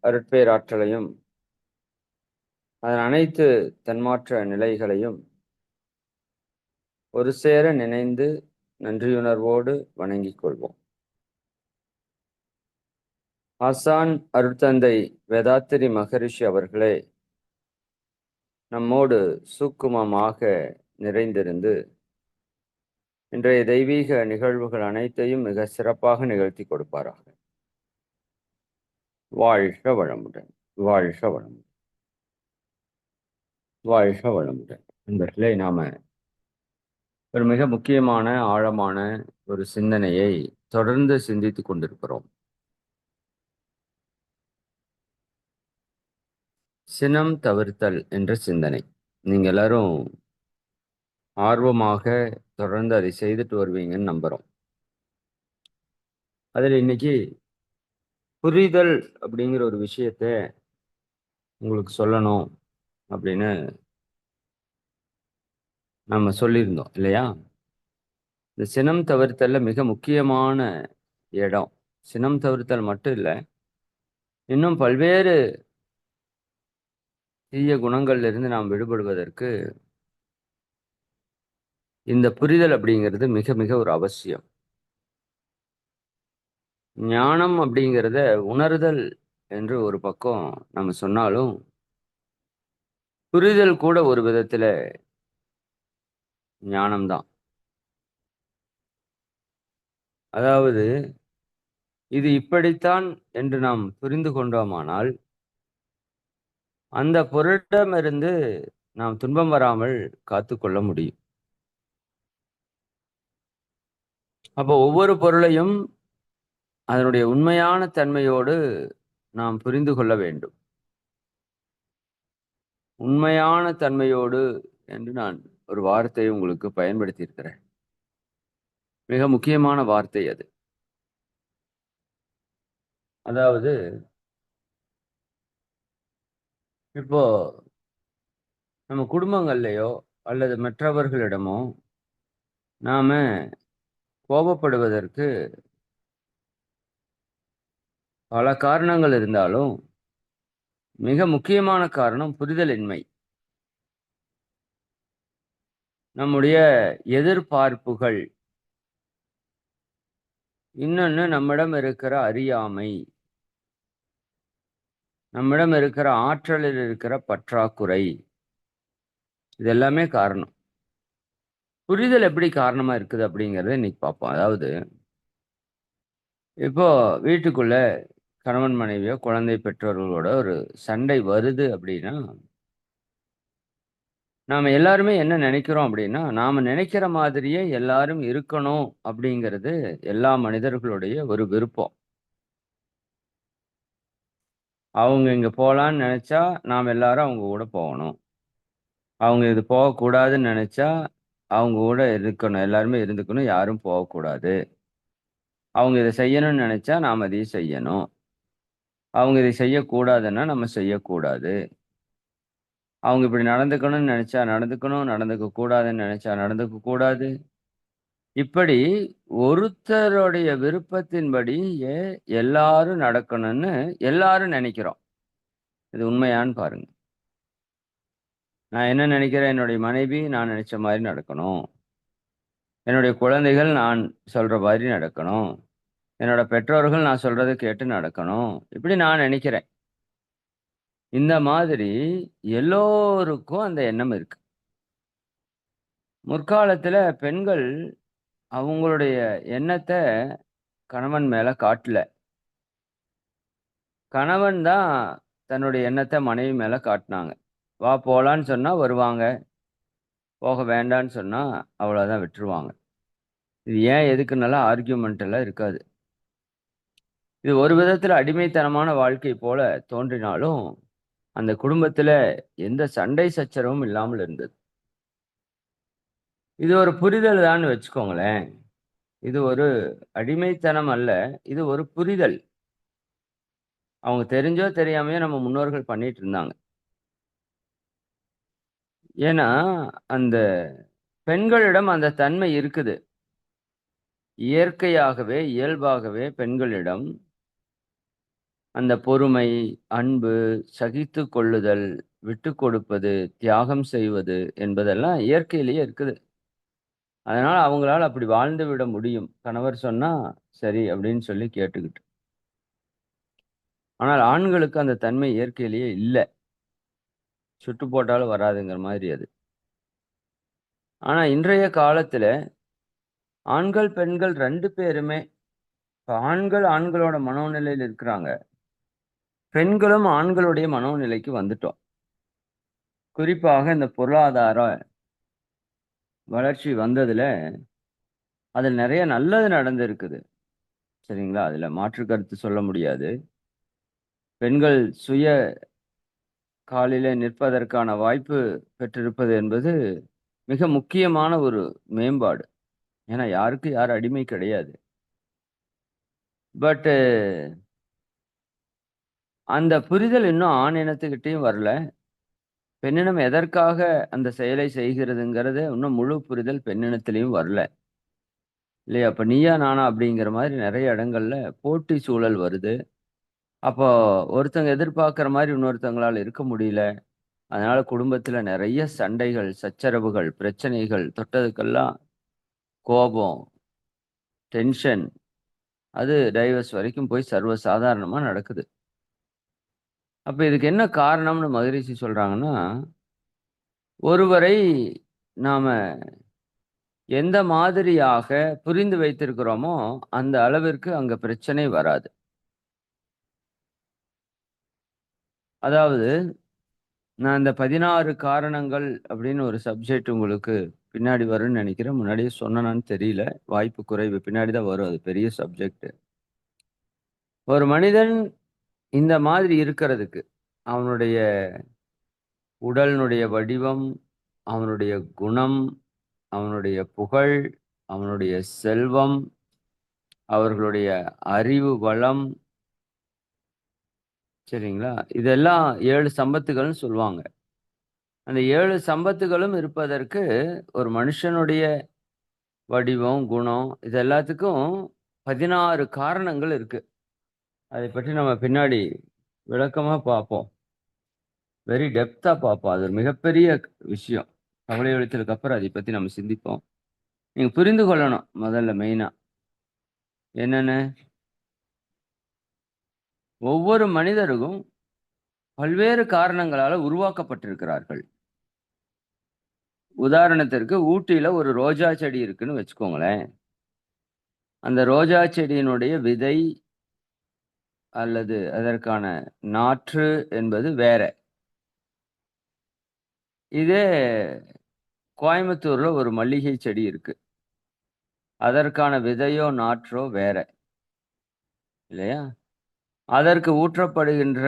அருட்பேராற்றலையும் அதன் அனைத்து தன்மாற்ற நிலைகளையும் ஒரு சேர நினைந்து நன்றியுணர்வோடு வணங்கிக் கொள்வோம். ஆசான் அருட்தந்தை வேதாத்திரி மகரிஷி அவர்களே நம்மோடு சூக்குமமாக நிறைந்திருந்து இன்றைய தெய்வீக நிகழ்வுகள் அனைத்தையும் மிக சிறப்பாக நிகழ்த்தி கொடுப்பாராக. வாழ்க வளமுடன், வாழ்க வளமுடன், வாழ்க வளமுடன். நண்பர்களே, நாம ஒரு மிக முக்கியமான ஆழமான ஒரு சிந்தனையை தொடர்ந்து சிந்தித்துக் கொண்டிருக்கிறோம். சினம் தவிர்த்தல் என்ற சிந்தனை. நீங்க எல்லாரும் ஆர்வமாக தொடர்ந்து அதை செய்துட்டு வருவீங்கன்னு நம்புறோம். அதில் இன்னைக்கு புரிதல் அப்படிங்கிற ஒரு விஷயத்த உங்களுக்கு சொல்லணும் அப்படின்னு நம்ம சொல்லியிருந்தோம் இல்லையா? இந்த சினம் தவிர்த்தல்ல மிக முக்கியமான இடம். சினம் தவிர்த்தல் மட்டும் இல்லை, இன்னும் பல்வேறு தீய குணங்கள்ல இருந்து நாம் விடுபடுவதற்கு இந்த புரிதல் அப்படிங்கிறது மிக மிக ஒரு அவசியம். ஞானம் அப்படிங்கிறத உணர்தல் என்று ஒரு பக்கம் நம்ம சொன்னாலும், புரிதல் கூட ஒரு விதத்துல ஞானம்தான். அதாவது இது இப்படித்தான் என்று நாம் புரிந்து கொண்டோமானால் அந்த பொருளிடமிருந்து நாம் துன்பம் வராமல் காத்துக்கொள்ள முடியும். அப்போ ஒவ்வொரு பொருளையும் அதனுடைய உண்மையான தன்மையோடு நாம் புரிந்து கொள்ள வேண்டும். உண்மையான தன்மையோடு என்று நான் ஒரு வார்த்தையை உங்களுக்கு பயன்படுத்தி இருக்கிறேன். மிக முக்கியமான வார்த்தை அது. அதாவது இப்போ நம்ம குடும்பங்கள்லயோ அல்லது மற்றவர்களிடமோ நாம கோபப்படுவதற்கு பல காரணங்கள் இருந்தாலும் மிக முக்கியமான காரணம் புரிதலின்மை. நம்முடைய எதிர்பார்ப்புகள், இன்னொன்னு நம்மிடம் இருக்கிற அறியாமை, நம்மிடம் இருக்கிற ஆற்றலில் இருக்கிற பற்றாக்குறை, இது எல்லாமே காரணம். புரிதல் எப்படி காரணமா இருக்குது அப்படிங்கிறத இன்னைக்கு பார்ப்போம். அதாவது இப்போ வீட்டுக்குள்ள கணவன் மனைவியோ குழந்தை பெற்றோர்களோட ஒரு சண்டை வருது அப்படின்னா, நாம எல்லாருமே என்ன நினைக்கிறோம் அப்படின்னா, நாம நினைக்கிற மாதிரியே எல்லாரும் இருக்கணும் அப்படிங்கிறது எல்லா மனிதர்களுடைய ஒரு விருப்பம். அவங்க இங்க போலான்னு நினைச்சா நாம் எல்லாரும் அவங்க கூட போகணும். அவங்க இது போகக்கூடாதுன்னு நினைச்சா அவங்க கூட இருக்கணும், எல்லாருமே இருந்துக்கணும், யாரும் போகக்கூடாது. அவங்க இதை செய்யணும்னு நினைச்சா நாம் அதையும் செய்யணும். அவங்க இதை செய்யக்கூடாதுன்னா நம்ம செய்யக்கூடாது. அவங்க இப்படி நடந்துக்கணும்னு நினைச்சா நடந்துக்கணும், நடந்துக்க கூடாதுன்னு நினைச்சா நடந்துக்க கூடாது. இப்படி ஒருத்தருடைய விருப்பத்தின்படியே எல்லாரும் நடக்கணும்னு எல்லாரும் நினைக்கிறோம். இது உண்மையான்னு பாருங்க. நான் என்ன நினைக்கிறேன், என்னுடைய மனைவி நான் நினைச்ச மாதிரி நடக்கணும். என்னுடைய குழந்தைகள் நான் சொல்ற மாதிரி நடக்கணும். என்னோட பெற்றோர்கள் நான் சொல்றதை கேட்டு நடக்கணும். இப்படி நான் நினைக்கிறேன். இந்த மாதிரி எல்லோருக்கும் அந்த எண்ணம் இருக்கு. முற்காலத்துல பெண்கள் அவங்களுடைய எண்ணத்த கணவன் மேல காட்டல. கணவன் தான் தன்னுடைய எண்ணத்த மனைவி மேல காட்டுனாங்க. வா போலான்னு சொன்னா வருவாங்க. போக வேண்டான்னு சொன்னா அவ்வளவுதான் விட்டுருவாங்க. இது ஏன் எதுக்குன்னால ஆர்கியூமெண்ட் எல்லாம் இருக்காது. இது ஒரு விதத்துல அடிமைத்தனமான வாழ்க்கை போல தோன்றினாலும், அந்த குடும்பத்துல எந்த சண்டை சச்சரவும் இல்லாமல் இருந்தது. இது ஒரு புரிதல் தான்னு வச்சுக்கோங்களேன். இது ஒரு அடிமைத்தனம் அல்ல. இது ஒரு புரிதல். அவங்க தெரிஞ்சோ தெரியாமையோ நம்ம முன்னோர்கள் பண்ணிட்டு இருந்தாங்க. ஏன்னா, அந்த பெண்களிடம் அந்த தன்மை இருக்குது. இயற்கையாகவே, இயல்பாகவே பெண்களிடம் அந்த பொறுமை, அன்பு, சகித்துக் கொள்ளுதல், விட்டுக் கொடுப்பது, தியாகம் செய்வது என்பதெல்லாம் இயற்கையிலேயே இருக்குது. அதனால அவங்களால அப்படி வாழ்ந்து விட முடியும். கணவர் சொன்னா, சரி அப்படின்னு சொல்லி கேட்டுக்கிட்டு. ஆனால் ஆண்களுக்கு அந்த தன்மை இயற்கையிலேயே இல்ல. சுட்டு போட்டாலும் வராதுங்கிற மாதிரி அது. ஆனா இன்றைய காலத்துல ஆண்கள், பெண்கள் 2 பேருமே இப்ப ஆண்கள் ஆண்களோட மனோநிலையில இருக்கிறாங்க. பெண்களும் ஆண்களுடைய மனோநிலைக்கு வந்துட்டோம். குறிப்பாக இந்த பொருளாதார வளர்ச்சி வந்ததுல, அதில நெறைய நல்லது நடந்திருக்குது. சரிங்களா? அதுல மாற்று கருத்து சொல்ல முடியாது. பெண்கள் சுய காலிலே நிற்பதற்கான வாய்ப்பு பெற்றிருப்பது என்பது மிக முக்கியமான ஒரு மேம்பாடு. ஏன்னா யாருக்கு யார் அடிமை கிடையாது. பட் அந்த புரிதல் இன்னும் ஆண் இனத்துக்கிட்டயும் வரல. பெண்ணினம் எதற்காக அந்த செயலை செய்கிறதுங்கிறது இன்னும் முழு புரிதல் பெண்ணினத்திலயும் வரல. இல்லையா? அப்ப நீயா நானா அப்படிங்கிற மாரி நெறைய இடங்கள்ல போட்டி சூழல் வருது. அப்போ ஒருத்தங்க எதிர்பார்க்கிற மாரி இன்னொருத்தவங்களால இருக்க முடியல. அதனால குடும்பத்தில நெறைய சண்டைகள், சச்சரவுகள், பிரச்சனைகள் தொட்டதுக்கெல்லாம் கோபம், டென்ஷன் அது டைவர்ஸ் வரைக்கும் போய் சர்வ சாதாரணமா நடக்குது. அப்ப இதுக்கு என்ன காரணம்னு மகரிஷி சொல்றாங்கன்னா, ஒருவரை நாம எந்த மாதிரியாக புரிந்து வைத்திருக்கிறோமோ, அந்த அளவிற்கு அங்க பிரச்சனை வராது. அதாவது நான் இந்த 16 காரணங்கள் அப்படின்னு ஒரு சப்ஜெக்ட் உங்களுக்கு பின்னாடி வரும்னு நெனைக்கிறேன். முன்னாடியே சொன்னனான்னு தெரியல. வாய்ப்பு குறைவு. பின்னாடி தான் வரும். அது பெரிய சப்ஜெக்ட். ஒரு மனிதன் இந்த மாதிரி இருக்கிறதுக்கு, அவனுடைய உடலினுடைய வடிவம், அவனுடைய குணம், அவனுடைய புகழ், அவனுடைய செல்வம், அவர்களுடைய அறிவு வளம், சரிங்களா? இதெல்லாம் 7 சம்பத்துகள்னு சொல்லுவாங்க. அந்த 7 சம்பத்துகளும் இருப்பதற்கு ஒரு மனுஷனுடைய வடிவம், குணம் இது எல்லாத்துக்கும் 16 காரணங்கள் இருக்கு. அதைப் பற்றி நம்ம பின்னாடி விளக்கமா பார்ப்போம். வெரி டெப்த்தா பார்ப்போம். அது ஒரு மிகப்பெரிய விஷயம். கவலை அளித்தலுக்கு அப்புறம் அதைப் பத்தி நம்ம சிந்திப்போம். நீங்க புரிந்து கொள்ளணும் முதல்ல மெயினா. என்னன்னு, ஒவ்வொரு மனிதரும் பல்வேறு காரணங்களால உருவாக்கப்பட்டிருக்கிறார்கள். உதாரணத்திற்கு ஊட்டியில ஒரு ரோஜா செடி இருக்குன்னு வச்சுக்கோங்களேன். அந்த ரோஜா செடியினுடைய விதை அல்லது அதற்கான நாற்று என்பது வேற. இதே கோயம்புத்தூர்ல ஒரு மல்லிகை செடி இருக்கு. அதற்கான விதையோ, நாற்றோ வேற. இல்லையா? அதற்கு ஊற்றப்படுகின்ற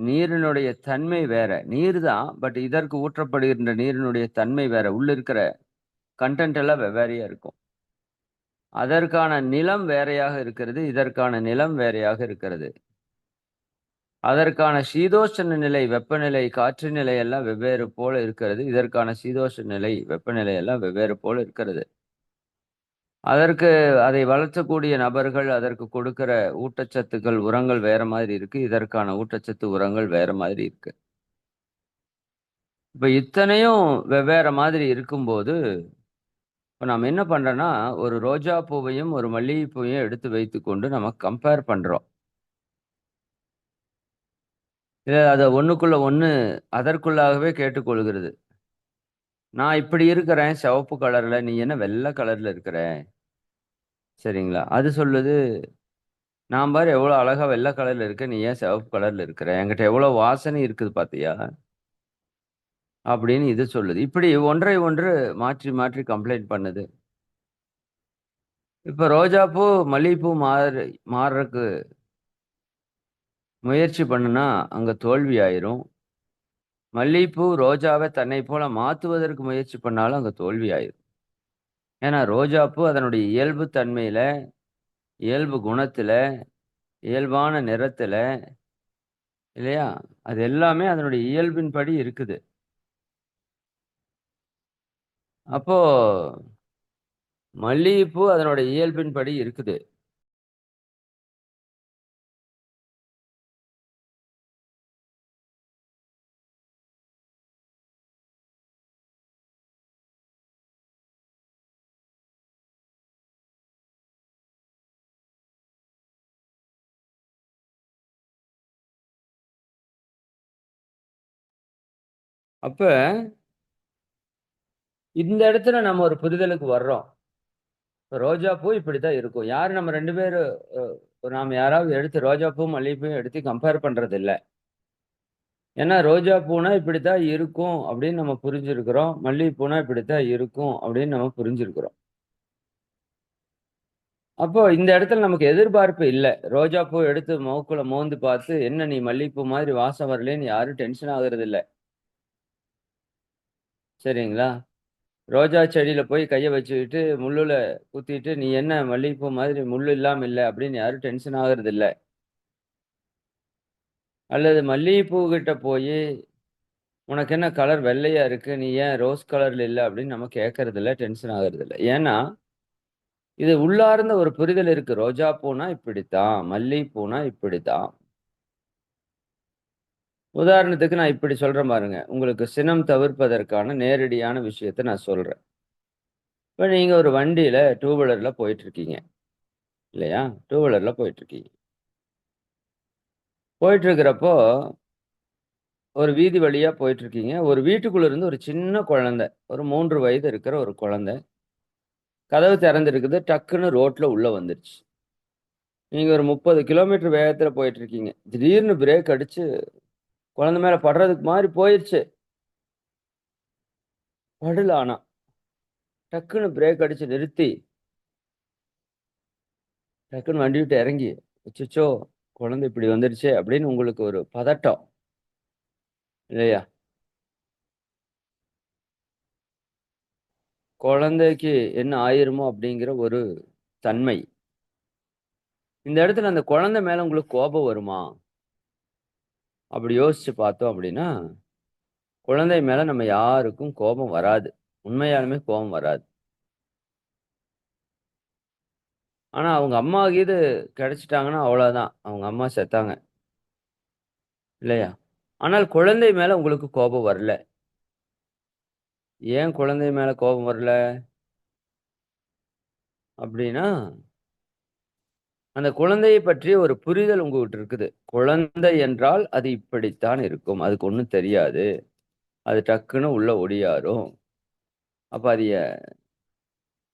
நீரினுடைய தன்மை வேற. நீர் தான். பட் இதற்கு ஊற்றப்படுகின்ற நீரினுடைய தன்மை வேற. உள்ள இருக்கிற கன்டென்ட் எல்லாம் வெவ்வேறையா இருக்கும். அதற்கான நிலம் வேறையாக இருக்கிறது. இதற்கான நிலம் வேறையாக இருக்கிறது. அதற்கான சீதோஷ்ண நிலை, வெப்பநிலை, காற்று நிலை எல்லாம் வெவ்வேறு போல இருக்கிறது. இதற்கான சீதோஷ்ண நிலை, வெப்பநிலை எல்லாம் வெவ்வேறு போல இருக்கிறது. அதற்கு அதை வளர்த்தக்கூடிய நபர்கள், அதற்கு கொடுக்கிற ஊட்டச்சத்துக்கள், உரங்கள் வேற மாதிரி இருக்கு. இதற்கான ஊட்டச்சத்து, உரங்கள் வேற மாதிரி இருக்கு. இப்ப இத்தனையும் வெவ்வேற மாதிரி இருக்கும்போது, இப்ப நாம என்ன பண்றோம்னா, ஒரு ரோஜா பூவையும், ஒரு மல்லிகை பூவையும் எடுத்து வைத்துக்கொண்டு நம்ம கம்பேர் பண்றோம். அத ஒண்ணுக்குள்ள ஒண்ணு அதற்குள்ளாகவே கேட்டுக்கொள்கிறது. நான் இப்படி இருக்கிறேன் சிவப்பு கலர்ல, நீ என்ன வெள்ள கலர்ல இருக்கிற? சரிங்களா? அது சொல்லுது, நான் பாரு எவ்வளோ அழகா வெள்ள கலர்ல இருக்கேன், நீ ஏன் சிவப்பு கலர்ல இருக்கிற? என்கிட்ட எவ்வளோ வாசனை இருக்குது பாத்தியா? அப்படின்னு இது சொல்லுது. இப்படி ஒன்றை ஒன்று மாற்றி மாற்றி கம்ப்ளைண்ட் பண்ணுது. இப்ப ரோஜாப்பூ, மல்லிகைப்பூ மாறுறக்கு முயற்சி பண்ணுனா, அங்க தோல்வி ஆயிரும். மல்லிகைப்பூ ரோஜாவ தன்னைப் போல மாத்துவதற்கு முயற்சி பண்ணாலும் அங்க தோல்வி ஆயிரும். ஏன்னா ரோஜாப்பூ அதனுடைய இயல்பு தன்மையில, இயல்பு குணத்தில, இயல்பான நிறத்தில, இல்லையா? அது எல்லாமே அதனுடைய இயல்பின்படி இருக்குது. அப்போ மல்லிகைப்பூ அதனுடைய இயல்பின்படி இருக்குது. அப்ப இந்த இடத்துல நம்ம ஒரு புரிதலுக்கு வர்றோம். ரோஜா பூ இப்படித்தான் இருக்கும். யாரு நம்ம 2 பேரு நாம யாராவது எடுத்து ரோஜா பூ, மல்லிகை பூ எடுத்து கம்பேர் பண்றது இல்ல. ஏன்னா ரோஜா பூன்னா இப்படித்தான் இருக்கும் அப்படின்னு நம்ம புரிஞ்சிருக்கிறோம். மல்லிகை பூன்னா இப்படித்தான் இருக்கும் அப்படின்னு நம்ம புரிஞ்சிருக்கிறோம். அப்போ இந்த இடத்துல நமக்கு எதிர்பார்ப்பு இல்ல. ரோஜா பூ எடுத்து மூக்குல மோந்து பார்த்து, "என்ன நீ மல்லிகைப்பூ மாதிரி வாசம் வரலேன்னு" யாரும் டென்ஷன் ஆகுறது இல்ல. சரிங்களா? ரோஜா செடியில போய் கைய வச்சுக்கிட்டு, முள்ளுல குத்திட்டு, "நீ என்ன மல்லிகைப்பூ மாதிரி முள்ளு இல்லாம இல்ல" அப்படின்னு யாரும் டென்ஷன் ஆகுறது இல்ல. அல்லது மல்லிகைப்பூ கிட்ட போயி, "உனக்கு என்ன கலர் வெள்ளையா இருக்கு. நீ ஏன் ரோஸ் கலர்ல இல்ல?" அப்படின்னு நம்ம கேட்கறது இல்ல. டென்ஷன் ஆகுறது இல்ல. ஏன்னா, இது உள்ளார்ந்த ஒரு புரிதல் இருக்கு. ரோஜா பூன்னா இப்படித்தான். மல்லிகை பூன்னா இப்படித்தான். உதாரணத்துக்கு நான் இப்படி சொல்றேன் பாருங்க. உங்களுக்கு சினம் தவிர்ப்பதற்கான நேரடியான விஷயத்த நான் சொல்றேன். இப்ப நீங்க ஒரு வண்டியில டூ வீலர்ல போயிட்டுருக்கீங்க. இல்லையா? டூ வீலர்ல போயிட்டுருக்கீங்க. போயிட்டுருக்கிறப்போ, ஒரு வீதி வழியா போயிட்டுருக்கீங்க. ஒரு வீட்டுக்குள்ள இருந்து ஒரு சின்ன குழந்தை, ஒரு 3 வயது இருக்கிற ஒரு குழந்தை, கதவு திறந்திருக்குது. டக்குன்னு ரோட்ல உள்ள வந்துருச்சு. நீங்க ஒரு 30 கிலோமீட்டர் வேகத்துல போயிட்டுருக்கீங்க. திடீர்னு பிரேக் அடிச்சு, குழந்தை மேல படுறதுக்கு மாரி போயிருச்சு. படல ஆனா. டக்குன்னு பிரேக் அடிச்சு நிறுத்தி டக்குன்னு வண்டி விட்டு இறங்கி, அச்சச்சோ! குழந்தை இப்படி வந்துருச்சே! அப்படின்னு உங்களுக்கு ஒரு பதட்டம். இல்லையா? குழந்தைக்கு என்ன ஆயிருமோ அப்படிங்கிற ஒரு தன்மை. இந்த இடத்துல அந்த குழந்தை மேல உங்களுக்கு கோபம் வருமா? அப்படி யோசிச்சு பார்த்தோம் அப்படின்னா, குழந்தை மேல நம்ம யாருக்கும் கோபம் வராது. உண்மையாலுமே கோபம் வராது. ஆனா அவங்க அம்மா கீது கிடைச்சுட்டாங்கன்னா அவ்வளோதான். அவங்க அம்மா செத்தாங்க. இல்லையா? ஆனால் குழந்தை மேல உங்களுக்கு கோபம் வரல. ஏன் குழந்தை மேல கோபம் வரல? அப்படின்னா அந்த குழந்தையை பற்றிய ஒரு புரிதல் உங்ககிட்ட இருக்குது. குழந்தை என்றால் அது இப்படித்தான் இருக்கும். அதுக்கு ஒண்ணும் தெரியாது. அது டக்குன்னு உள்ள ஒடியாரும். அப்ப அதைய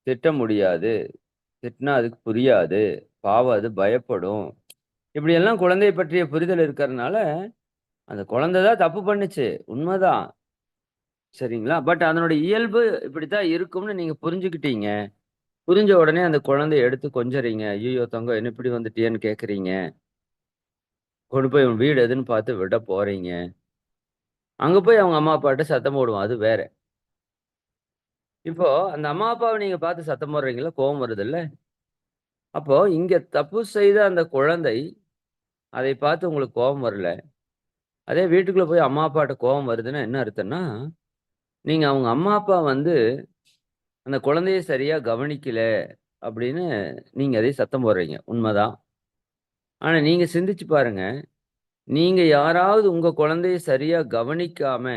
திட்ட முடியாது. திட்டுனா அதுக்கு புரியாது. பாவம் அது பயப்படும். இப்படியெல்லாம் குழந்தையை பற்றிய புரிதல் இருக்கிறனால, அந்த குழந்தை தான் தப்பு பண்ணுச்சு. உண்மதான். சரிங்களா? பட் அதனுடைய இயல்பு இப்படித்தான் இருக்கும்னு நீங்க புரிஞ்சுக்கிட்டீங்க. புரிஞ்ச உடனே அந்த குழந்தைய எடுத்து கொஞ்சுறீங்க. "ஐய்யய்யோ! தங்கம் என்ன இப்படி வந்துட்டியேன்னு" கேட்கிறீங்க. கொண்டு போய் உன் வீடு எதுன்னு பார்த்து விட போறீங்க. அங்க போய் அவங்க அம்மா, அப்பாட்ட சத்தம் போடுவான். அது வேற. இப்போ அந்த அம்மா, அப்பாவ நீங்க பார்த்து சத்தம் போடுறீங்கல்ல, கோவம் வருதுல்ல. அப்போ இங்க தப்பு செய்த அந்த குழந்தை, அதை பார்த்து உங்களுக்கு கோவம் வரல. அதே வீட்டுக்குள்ள போய் அம்மா, அப்பாட்ட கோவம் வருதுன்னா என்ன அர்த்தம்ன்னா, நீங்க அவங்க அம்மா, அப்பா வந்து அந்த குழந்தைய சரியா கவனிக்கல அப்படின்னு நீங்க அதை சத்தம் போடுறீங்க. உண்மதான். ஆனா நீங்க சிந்திச்சு பாருங்க. நீங்க யாராவது உங்க குழந்தைய சரியா கவனிக்காம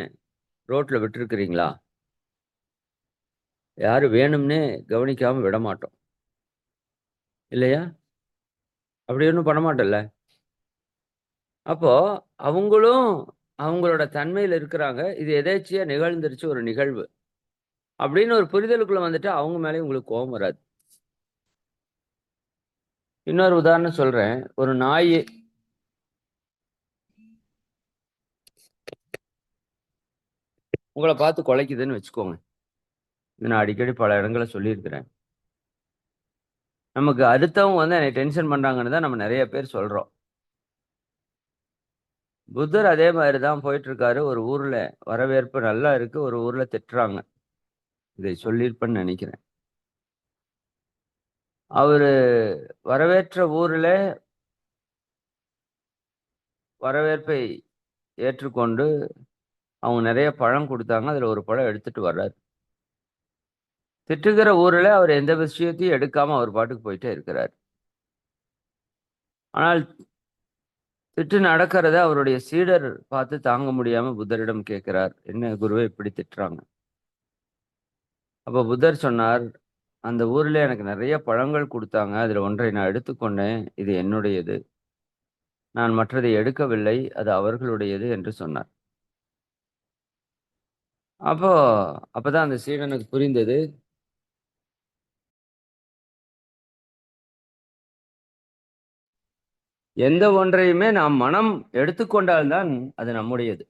ரோட்ல விட்டுருக்கிறீங்களா? யாரும் வேணும்னே கவனிக்காம விடமாட்டோம். இல்லையா? அப்படி ஒண்ணும் பண்ண மாட்டோம்ல. அப்போ அவங்களும் அவங்களோட தன்மையில இருக்கிறாங்க. இது எதேர்ச்சையா நிகழ்ந்துருச்சு ஒரு நிகழ்வு. அப்படின்னு ஒரு புரிதலுக்குள்ள வந்துட்டா அவங்க மேலயும் உங்களுக்கு கோவம் வராது. இன்னொரு உதாரணம் சொல்றேன். ஒரு நாயி உங்கள பார்த்து கொலைக்குதுன்னு வச்சுக்கோங்க. இத நான் அடிக்கடி பல இடங்கள்ல சொல்லியிருக்கிறேன். நமக்கு அடுத்தவங்க வந்து என்னைய டென்ஷன் பண்றாங்கன்னு தான் நம்ம நெறைய பேர் சொல்றோம். புத்தர் அதே மாரி தான் போயிட்டுருக்காரு. ஒரு ஊர்ல வரவேற்பு நல்லா இருக்கு. ஒரு ஊர்ல திட்டுறாங்க. இதை சொல்லியிருப்பேன்னு நெனைக்கிறேன். அவரு வரவேற்ற ஊர்ல வரவேற்பை ஏற்றுக்கொண்டு அவங்க நெறைய பழம் குடுத்தாங்க. அதுல ஒரு பழம் எடுத்துட்டு வர்றாரு. திட்டுகிற ஊர்ல அவர் எந்த விஷயத்தையும் எடுக்காம அவர் பாட்டுக்கு போயிட்டே இருக்கிறாரு. ஆனால் திட்டு நடக்கிறத அவருடைய சீடர் பார்த்து தாங்க முடியாம புத்தரிடம் கேட்கிறார். "என்ன குருவே இப்படி திட்டுறாங்க?" அப்ப புத்தர் சொன்னார், "அந்த ஊர்ல எனக்கு நெறைய பழங்கள் குடுத்தாங்க. அதுல ஒன்றை நான் எடுத்துக்கொண்டேன். இது என்னுடையது. நான் மற்றதை எடுக்கவில்லை. அது அவர்களுடையது" என்று சொன்னார். அப்போ அப்பதான் அந்த சீடனுக்கு புரிந்தது. எந்த ஒன்றையுமே நாம் மனம் எடுத்துக்கொண்டால் தான் அது நம்முடையது.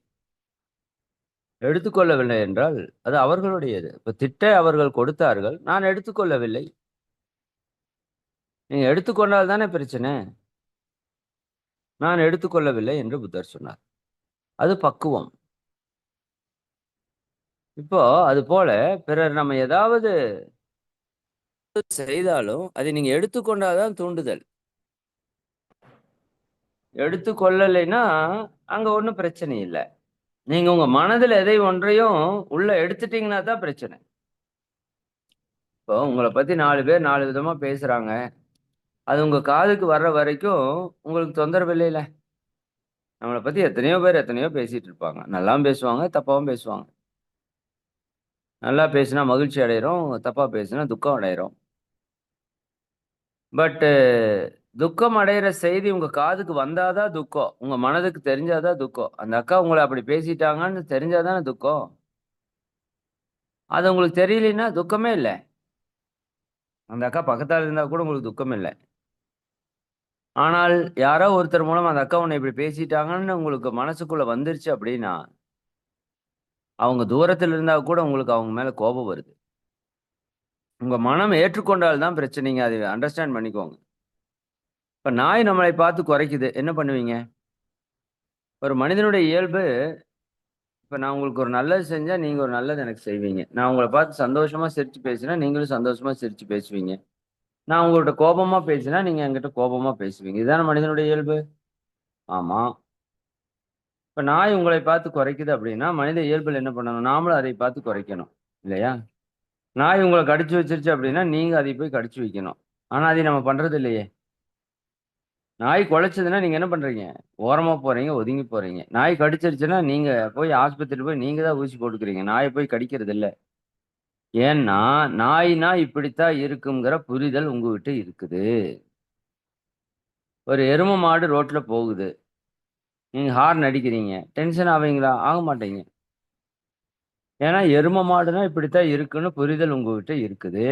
எடுத்துக்கொள்ளவில்லை என்றால் அது அவர்களுடையது. இப்ப திட்ட அவர்கள் கொடுத்தார்கள். நான் எடுத்துக்கொள்ளவில்லை. நீங்க எடுத்துக்கொண்டால் தானே பிரச்சனை. நான் எடுத்துக்கொள்ளவில்லை என்று புத்தர் சொன்னார். அது பக்குவம். இப்போ அதுபோல பிறர் நம்ம ஏதாவது செய்தாலும் அதை நீங்க எடுத்துக்கொண்டா தான் தூண்டுதல். எடுத்துக்கொள்ளலைன்னா அங்க ஒண்ணும் பிரச்சனை இல்ல. நீங்க உங்க மனதுல எதை ஒன்றையும் உள்ள எடுத்துட்டீங்கன்னா தான் பிரச்சனை. இப்போ உங்கள பத்தி 4 பேர் 4 விதமா பேசுறாங்க. அது உங்க காதுக்கு வர்ற வரைக்கும் உங்களுக்கு தொந்தரவு இல்லைல. நம்மள பத்தி எத்தனையோ பேர் எத்தனையோ பேசிட்டு இருப்பாங்க. நல்லாவும் பேசுவாங்க, தப்பாவும் பேசுவாங்க. நல்லா பேசினா மகிழ்ச்சி அடையிறோம். தப்பா பேசினா துக்கம் அடையிறோம். பட்டு துக்கம் அடையிற செய்தி உங்க காதுக்கு வந்தா தான் துக்கம். உங்க மனதுக்கு தெரிஞ்சா தான் துக்கம். அந்த அக்கா உங்கள அப்படி பேசிட்டாங்கன்னு தெரிஞ்சா தானே துக்கம். அது உங்களுக்கு தெரியலைன்னா துக்கமே இல்ல. அந்த அக்கா பக்கத்தால இருந்தா கூட உங்களுக்கு துக்கம் இல்ல. ஆனால் யாரோ ஒருத்தர் மூலமா அந்த அக்கா உன்ன இப்படி பேசிட்டாங்கன்னு உங்களுக்கு மனசுக்குள்ள வந்துருச்சு அப்படின்னா, அவங்க தூரத்துல இருந்தா கூட உங்களுக்கு அவங்க மேல கோபம் வருது. உங்க மனம் ஏற்றுக்கொண்டால் தான் பிரச்சனைங்க. அது அண்டர்ஸ்டாண்ட் பண்ணிக்கோங்க. இப்ப நாய் நம்மளை பார்த்து குறைக்குது. என்ன பண்ணுவீங்க? ஒரு மனிதனுடைய இயல்பு இப்ப நான் உங்களுக்கு ஒரு நல்லது செஞ்சா, நீங்க ஒரு நல்லது எனக்கு செய்வீங்க. நான் உங்கள பார்த்து சந்தோஷமா சிரிச்சு பேசினா, நீங்களும் சந்தோஷமா சிரிச்சு பேசுவீங்க. நான் உங்கள்ட்ட கோபமா பேசினா, நீங்க என்கிட்ட கோபமா பேசுவீங்க. இதுதானே மனிதனுடைய இயல்பு? ஆமா. இப்ப நாய் உங்களை பார்த்து குறைக்குது அப்படின்னா, மனித இயல்புல என்ன பண்ணணும்? நாமளும் அதை பார்த்து குறைக்கணும். இல்லையா? நாய் உங்கள கடிச்சு வச்சிருச்சு அப்படின்னா, நீங்க அதை போய் கடிச்சு வைக்கணும். ஆனா, அதை நம்ம பண்றது இல்லையே! நாய் கொலைச்சதுன்னா நீங்க என்ன பண்றீங்க? ஓரமா போறீங்க, ஒதுங்கி போறீங்க. நாய் கடிச்சிருச்சுன்னா, நீங்க போய் ஆஸ்பத்திரியில போய் நீங்க தான் ஊசி போட்டுக்கிறீங்க. நாய போய் கடிக்கிறது இல்ல. ஏன்னா, நாய்னா இப்படித்தான் இருக்குங்கிற புரிதல் உங்ககிட்ட இருக்குது. ஒரு எரும மாடு ரோட்ல போகுது. நீங்க ஹார்ன் அடிக்கிறீங்க. டென்ஷன் ஆவீங்களா? ஆக மாட்டீங்க. ஏன்னா, எரும மாடுனா இப்படித்தான் இருக்குன்னு புரிதல் உங்ககிட்ட இருக்குது.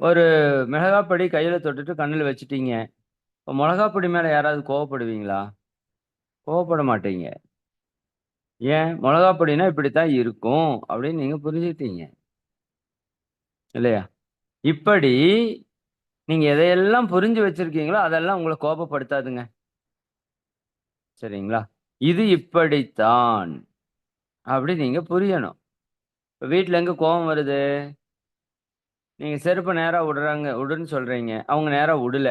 ஒரு மிளகாய் பொடி கையில தொட்டுட்டு கண்ணுல வச்சுட்டீங்க. இப்ப மொளகா பொடி மேல யாராவது கோவப்படுவீங்களா? கோவப்பட மாட்டீங்க. ஏன்? மொளகா பொடினா இப்படித்தான் இருக்கும் அப்படின்னு நீங்க புரிஞ்சுக்கிட்டீங்க. இல்லையா? இப்படி நீங்க எதையெல்லாம் புரிஞ்சு வச்சிருக்கீங்களோ, அதெல்லாம் உங்கள கோபப்படுத்தாதுங்க. சரிங்களா? இது இப்படித்தான். அப்படி நீங்க புரியணும். இப்ப வீட்ல எங்க கோவம் வருது? நீங்க செருப்ப நேரா உடுன்னு சொல்றீங்க. அவங்க நேரா உடல.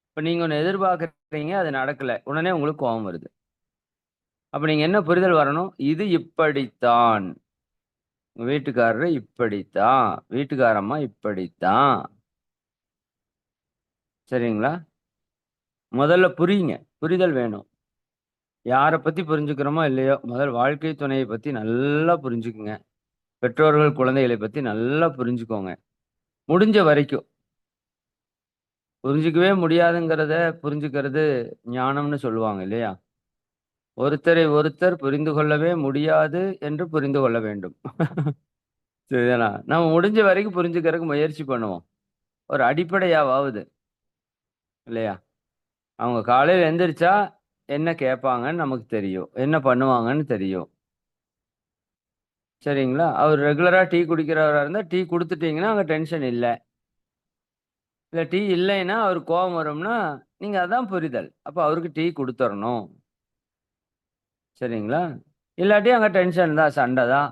இப்ப நீங்க ஒண்ணு எதிர்பார்க்கிறீங்க, அது நடக்கல. உடனே உங்களுக்கு கோவம் வருது. அப்ப நீங்க என்ன புரிதல் வரணும்? இது இப்படித்தான். உங்க வீட்டுக்காரரு இப்படித்தான். வீட்டுக்காரம்மா இப்படித்தான். சரிங்களா? முதல்ல புரியுங்க. புரிதல் வேணும். யார பத்தி புரிஞ்சுக்கிறோமோ இல்லையோ, முதல் வாழ்க்கை துணைய பத்தி நல்லா புரிஞ்சுக்குங்க. பெற்றோர்கள், குழந்தைகளை பத்தி நல்லா புரிஞ்சுக்கோங்க. முடிஞ்ச வரைக்கும். புரிஞ்சுக்கவே முடியாதுங்கிறத புரிஞ்சுக்கிறது ஞானம்னு சொல்லுவாங்க இல்லையா? ஒருத்தரை ஒருத்தர் புரிந்து கொள்ளவே முடியாது என்று புரிந்து கொள்ள வேண்டும். சரிதானா? நம்ம முடிஞ்ச வரைக்கும் புரிஞ்சுக்கிறதுக்கு முயற்சி பண்ணுவோம். ஒரு அடிப்படையாவாவது இல்லையா? அவங்க காலையில எந்திரிச்சா என்ன கேட்பாங்கன்னு நமக்கு தெரியும். என்ன பண்ணுவாங்கன்னு தெரியும். சரிங்களா? அவர் ரெகுலரா டீ குடிக்கிறவரா இருந்தா, டீ குடுத்துட்டீங்கன்னா, அங்க டென்ஷன் இல்ல. இல்ல டீ இல்லைன்னா, அவருக்கு கோவம் வரும்னா, நீங்க அதான் புரிதல். அப்ப அவருக்கு டீ குடுத்தரணும். சரிங்களா? இல்லாட்டி அங்க டென்ஷன் தான், சண்ட தான்.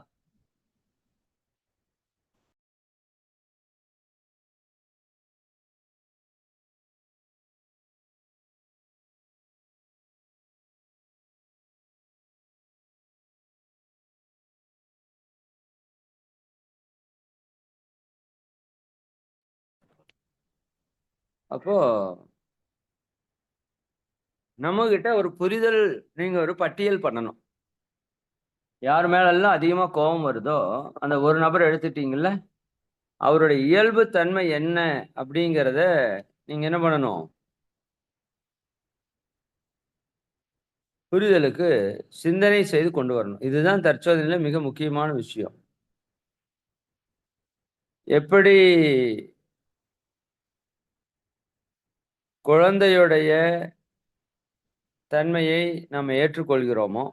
அப்போ நம்மகிட்ட ஒரு புரிதல் நீங்க ஒரு பட்டியல் பண்ணணும். யார் மேலெல்லாம் அதிகமா கோவம் வருதோ, அந்த ஒரு நபர எடுத்துட்டீங்கல்ல, அவருடைய இயல்பு தன்மை என்ன அப்படிங்கிறத நீங்க என்ன பண்ணணும்? புரிதலுக்கு சிந்தனை செய்து கொண்டு வரணும். இதுதான் தற்சோதனையில மிக முக்கியமான விஷயம். எப்படி குழந்தையுடைய தன்மையை நம்ம ஏற்றுக்கொள்கிறோமோ,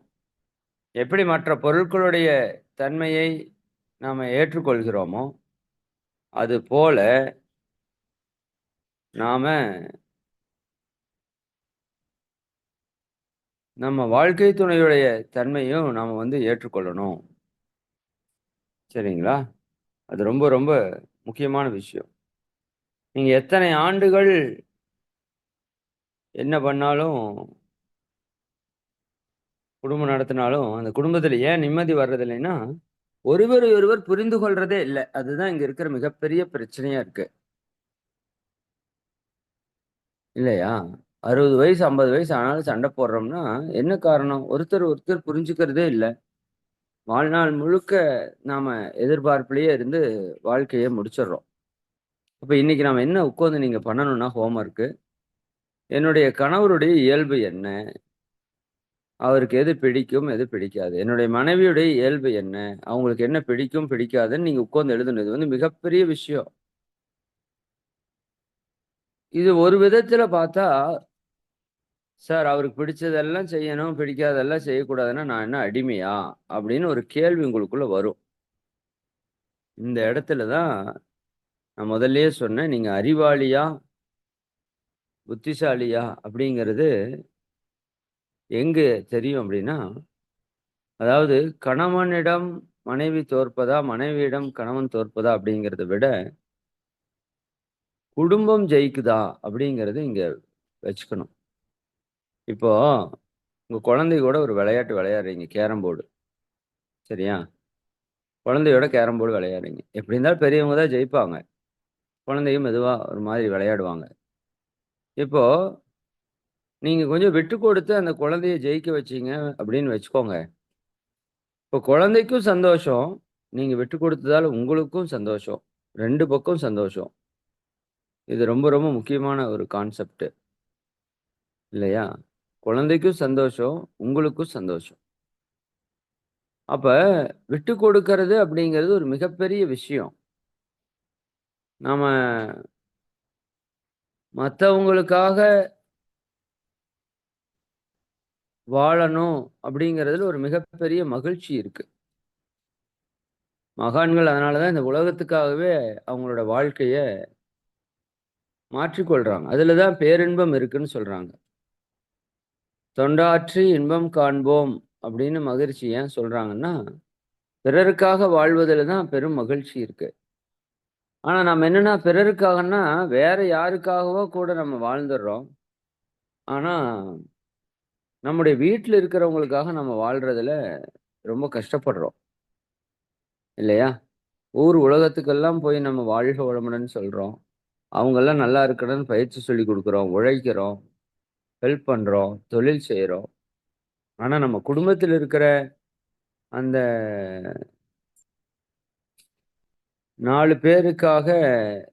எப்படி மற்ற பொருட்களுடைய தன்மையை நாம ஏற்றுக்கொள்கிறோமோ, அதுபோல நாம நம்ம வாழ்க்கை துணையுடைய தன்மையும் நாம ஏற்றுக்கொள்ளணும். சரிங்களா? அது ரொம்ப ரொம்ப முக்கியமான விஷயம். நீங்க எத்தனை ஆண்டுகள் என்ன பண்ணாலும், குடும்பம் நடத்தினாலும், அந்த குடும்பத்தில ஏன் நிம்மதி வர்றதில்லைன்னா, ஒருவரை ஒருவர் புரிந்து கொள்றதே இல்ல. அதுதான் இங்க இருக்கிற மிகப்பெரிய பிரச்சனையா இருக்கு. இல்லையா? 60 வயசு, 50 வயசு ஆனாலும் சண்டை போடுறோம்னா, என்ன காரணம்? ஒருத்தர் ஒருத்தர் புரிஞ்சுக்கிறதே இல்ல. வாழ்நாள் முழுக்க நாம எதிர்பார்ப்பிலேயே இருந்து வாழ்க்கைய முடிச்சிடுறோம். அப்ப இன்னைக்கு நாம என்ன உட்கார்ந்து நீங்க பண்ணணும்னா ஹோம் ஒர்க்கு, என்னுடைய கணவருடைய இயல்பு என்ன? அவருக்கு எது பிடிக்கும், எது பிடிக்காது? என்னுடைய மனைவியுடைய இயல்பு என்ன? அவங்களுக்கு என்ன பிடிக்கும், பிடிக்காதுன்னு நீங்க உட்கார்ந்து எழுதணும். இது மிகப்பெரிய விஷயம். இது ஒரு விதத்தில பார்த்தா, சார் அவருக்கு பிடிச்சதெல்லாம் செய்யணும், பிடிக்காததெல்லாம் செய்யக்கூடாதுன்னா, நான் என்ன அடிமையா? அப்படின்னு ஒரு கேள்வி உங்களுக்குள்ள வரும். இந்த இடத்துல தான் நான் முதல்லயே சொன்னேன். நீங்க அறிவாளியா? புத்திசாலியா? அப்படிங்கிறது எங்க தெரியும் அப்படின்னா, அதாவது கணவனிடம் மனைவி தோற்பதா? மனைவியிடம் கணவன் தோற்பதா? அப்படிங்கிறத விட, குடும்பம் ஜெயிக்குதா? அப்படிங்கிறது இங்க வச்சுக்கணும். இப்போ உங்க குழந்தை கூட ஒரு விளையாட்டு விளையாடுறீங்க. Carrom board. சரியா? குழந்தையோட கேரம் போர்டு விளையாடுறீங்க. எப்படி இருந்தாலும் பெரியவங்க தான் ஜெயிப்பாங்க. குழந்தையும் மெதுவா ஒரு மாதிரி விளையாடுவாங்க. இப்போ நீங்க கொஞ்சம் விட்டு கொடுத்து அந்த குழந்தைய ஜெயிக்க வச்சீங்க அப்படின்னு வச்சுக்கோங்க. இப்போ குழந்தைக்கும் சந்தோஷம். நீங்க விட்டு கொடுத்ததால உங்களுக்கும் சந்தோஷம். 2 பக்கம் சந்தோஷம். இது ரொம்ப ரொம்ப முக்கியமான ஒரு கான்செப்ட் இல்லையா? குழந்தைக்கும் சந்தோஷம், உங்களுக்கும் சந்தோஷம். அப்ப விட்டு கொடுக்கிறது அப்படிங்கிறது ஒரு மிகப்பெரிய விஷயம். நாம மத்தவங்களுக்காக வாழணும் அப்படிங்கிறதுல ஒரு மிகப்பெரிய மகிழ்ச்சி இருக்கு. மகான்கள் அதனால தான் இந்த உலகத்துக்காகவே அவங்களோட வாழ்க்கைய மாற்றிக்கொள்றாங்க. அதுல தான் பேரின்பம் இருக்குன்னு சொல்றாங்க. "தொண்டாற்றி இன்பம் காண்போம்" அப்படின்னு மகிழ்ச்சி ஏன் சொல்றாங்கன்னா, பிறருக்காக வாழ்வதில தான் பெரும் மகிழ்ச்சி இருக்கு. ஆனா நம்ம என்னன்னா பிறருக்காகன்னா, வேற யாருக்காகவோ கூட நம்ம வாழ்ந்துர்றோம். ஆனா, நம்முடைய வீட்ல இருக்கிறவங்களுக்காக நம்ம வாழ்றதுல ரொம்ப கஷ்டப்படுறோம். இல்லையா? ஊர் உலகத்துக்கெல்லாம் போய் நம்ம வாழ்க வளமுடன் சொல்றோம். அவங்கலாம் நல்லா இருக்கணும்னு பயிற்சி சொல்லிக் குடுக்குறோம், உழைக்கிறோம், ஹெல்ப் பண்றோம், தொழில் செய்றோம். ஆனா நம்ம குடும்பத்தில இருக்கிற அந்த 4 பேருக்காக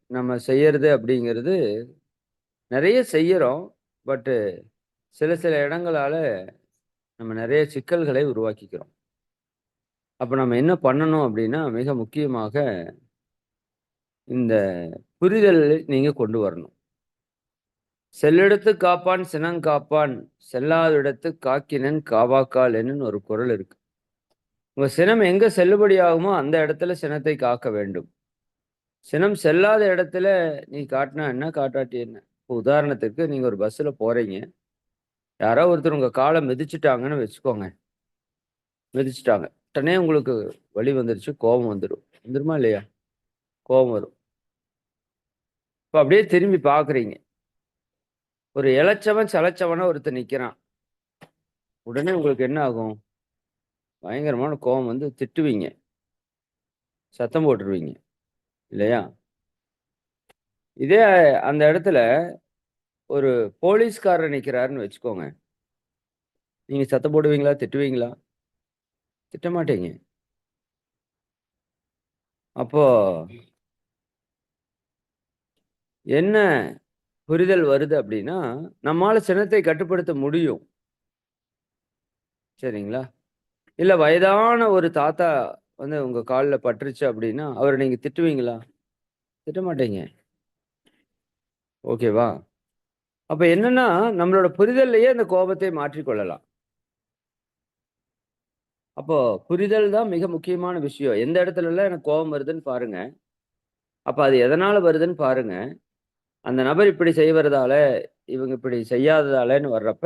நம்ம செய்யறது அப்படிங்கிறது நெறைய செய்யறோம். பட்டு சில சில இடங்களால நம்ம நெறைய சிக்கல்களை உருவாக்கிக்கிறோம். அப்ப நம்ம என்ன பண்ணணும் அப்படின்னா, மிக முக்கியமாக இந்த புரிதல் நீங்க கொண்டு வரணும். "செல்லிடத்துக் காப்பான் சினங்காப்பான், செல்லாதிடத்துக் காக்கினன் காவாக்கால்" ஒரு குறள் இருக்கு. உங்க சினம் எங்க செல்லுபடியாகுமோ, அந்த இடத்துல சினத்தை காக்க வேண்டும். சினம் செல்லாத இடத்துல நீ காட்டினா என்ன? காட்டாட்டி என்ன? இப்போ உதாரணத்துக்கு நீங்க ஒரு பஸ்ஸுல போறீங்க. யாரோ ஒருத்தர் உங்க கால மிதிச்சுட்டாங்கன்னு வச்சுக்கோங்க. மிதிச்சுட்டாங்க. உடனே உங்களுக்கு வலி வந்துருச்சு, கோபம் வந்துரும். வந்துருமா இல்லையா? கோபம் வரும். இப்ப அப்படியே திரும்பி பார்க்குறீங்க. ஒரு இளைச்சவன், சளைச்சவனா ஒருத்தன் நிக்கிறான். உடனே உங்களுக்கு என்ன ஆகும்? பயங்கரமான கோவம் வந்து திட்டுவீங்க. சத்தம் போட்டுருவீங்க. இல்லையா? இதே அந்த இடத்துல ஒரு போலீஸ்காரர் நிக்கிறாருன்னு வச்சுக்கோங்க. நீங்க சத்தம் போடுவீங்களா? திட்டுவீங்களா? திட்ட மாட்டீங்க. அப்போ என்ன புரிதல் வருது அப்படின்னா, நம்மால சினத்தை கட்டுப்படுத்த முடியும். சரிங்களா? இல்ல வயதான ஒரு தாத்தா வந்து உங்க கால்ல பட்டுருச்சு அப்படின்னா, அவர நீங்க திட்டுவீங்களா? திட்ட மாட்டீங்க. ஓகேவா? அப்ப என்னன்னா, நம்மளோட புரிதல்லயே அந்த கோபத்தை மாற்றிக் கொள்ளலாம். அப்போ புரிதல் தான் மிக முக்கியமான விஷயம். எந்த இடத்துலலாம் எனக்கு கோபம் வருதுன்னு பாருங்க. அப்ப அது எதனால வருதுன்னு பாருங்க. அந்த நபர் இப்படி செய்வறதால, இவங்க இப்படி செய்யாததாலன்னு வர்றப்ப,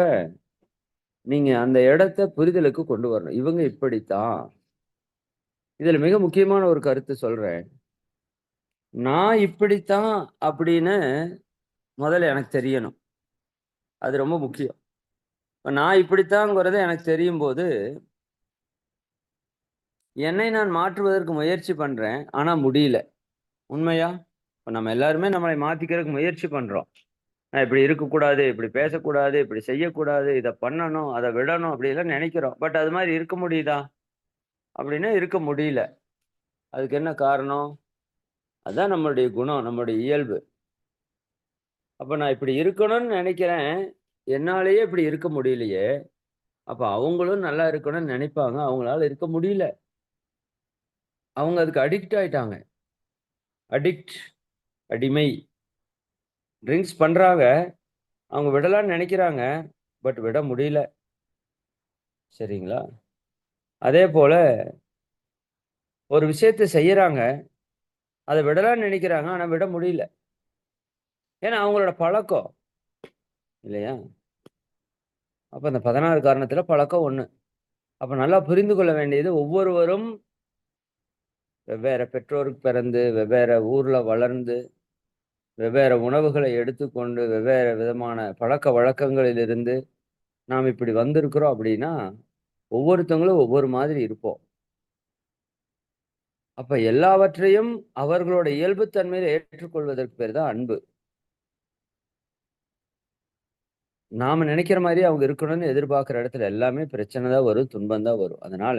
நீங்க அந்த இடத்த புரிதலுக்கு கொண்டு வரணும். இவங்க இப்படித்தான். இதுல மிக முக்கியமான ஒரு கருத்து சொல்றேன். நான் இப்படித்தான் அப்படின்னு முதல்ல எனக்கு தெரியணும். அது ரொம்ப முக்கியம். இப்ப நான் இப்படித்தாங்கிறது எனக்கு தெரியும்போது, என்னை நான் மாற்றுவதற்கு முயற்சி பண்றேன். ஆனா முடியல. உண்மையா? இப்ப நம்ம எல்லாருமே நம்மளை மாத்திக்கிறதுக்கு முயற்சி பண்றோம். நான் இப்படி இருக்கக்கூடாது, இப்படி பேசக்கூடாது, இப்படி செய்யக்கூடாது, இத பண்ணணும், அத விடணும் அப்படிலாம் நெனைக்கிறோம். பட் அது மாரி இருக்க முடியுதா? அப்படின்னா இருக்க முடியல. அதுக்கு என்ன காரணம்? அதான் நம்மளுடைய குணம், நம்முடைய இயல்பு. அப்ப நான் இப்படி இருக்கணும்னு நெனைக்கிறேன். என்னாலேயே இப்படி இருக்க முடியலையே! அப்ப அவங்களும் நல்லா இருக்கணும்னு நெனைப்பாங்க. அவங்களால இருக்க முடியல. அவங்க அதுக்கு அடிக்ட் ஆயிட்டாங்க. அடிக்ட் அடிமை. ட்ரிங்க்ஸ் பண்றாங்க. அவங்க விடலான்னு நெனைக்கிறாங்க. பட் விட முடியல. சரிங்களா? அதேபோல ஒரு விஷயத்த செய்யறாங்க. அத விடலான்னு நெனைக்கிறாங்க. ஆனா விட முடியல. ஏன்னா அவங்களோட பழக்கம். இல்லையா? அப்ப அந்த 16 காரணத்துல பழக்கம் 1. அப்ப நல்லா புரிந்து கொள்ள வேண்டியது ஒவ்வொருவரும் வெவ்வேற பெற்றோருக்கு பிறந்து, வெவ்வேற ஊர்ல வளர்ந்து, வெவ்வேற உணவுகளை எடுத்துக்கொண்டு, வெவ்வேறு விதமான பழக்கவழக்கங்களிலிருந்து நாம் இப்படி வந்திருக்கிறோம் அப்படின்னா, ஒவ்வொருத்தவங்களும் ஒவ்வொரு மாதிரி இருப்போம். அப்ப எல்லாவற்றையும் அவர்களோட இயல்பு தன்மையில ஏற்றுக்கொள்வதற்கு பேர் தான் அன்பு. நாம நெனைக்கிற மாரியே அவங்க இருக்கணும்னு எதிர்பார்க்கிற இடத்துல எல்லாமே பிரச்சனை தான் வரும், துன்பம் தான் வரும். அதனால